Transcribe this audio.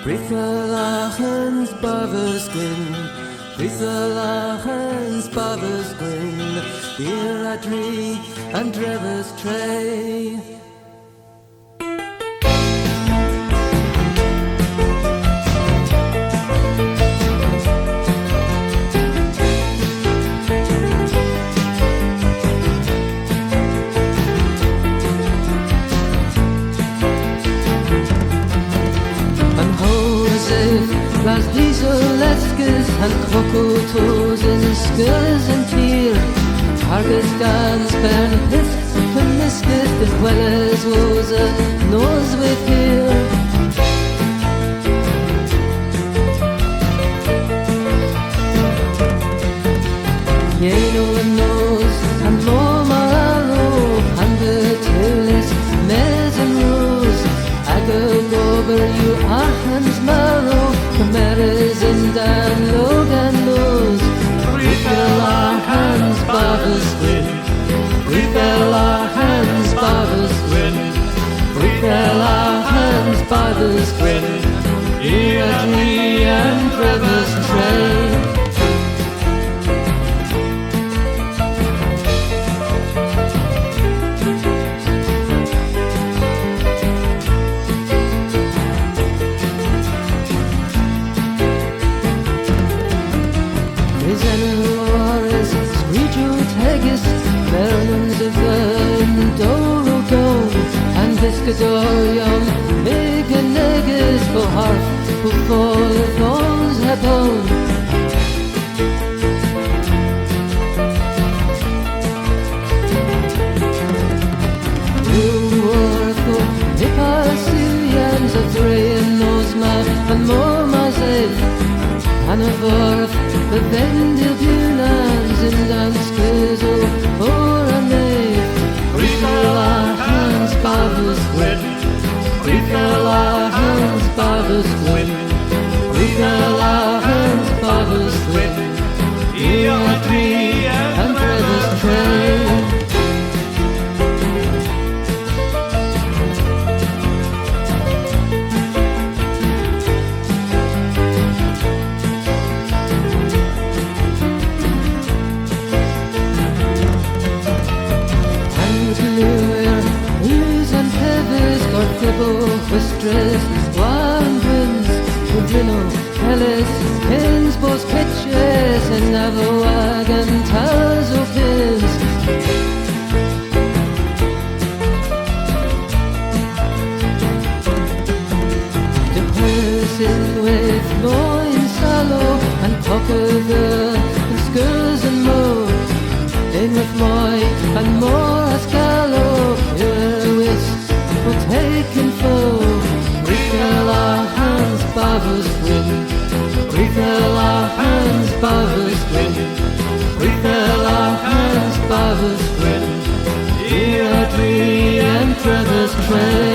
Brithalagens Bavasquin, Brithalagens Bavasquin, Iradri and Drevers Tray. Las dieseleskes and krokotos in skurs and tier. Argus gans bern pith peniscus as well as was a nose with here. Yea, no one knows, and more marrow, and the tailless maize and rose. I go over you, Arhan's marrow. Cameras in Dan Logan knows. We fell our hands, Barbers win. We fell our hands, Barbers win. We fell our hands, Barbers win. Iadri and Trevor's train. Piscadorium, big and negus for hearth, who fall the thorns upon. You worth of Hipparcilians of Ray and Nosma, and more myself, and of Orth, the Vendibunans in Danskizo, or a knave. We fell our hands, Barbers win. We fell our hands, Barbers win. We fell our hands, Barbers win. Iadri and Trevor's train. Stress, wild winds, Udrino, Hellas, Kinsbo's pitches, and Navawag and Tazo pins. Depressing with loin sallow, and Pockever, and Skurs and Moe. In with Moy, and more Ascallo, here with for taken foe. We fell our hands, Barbers win. We fell our hands, Barbers win. We fell our hands, Barbers win. Iadri and Trevor's train.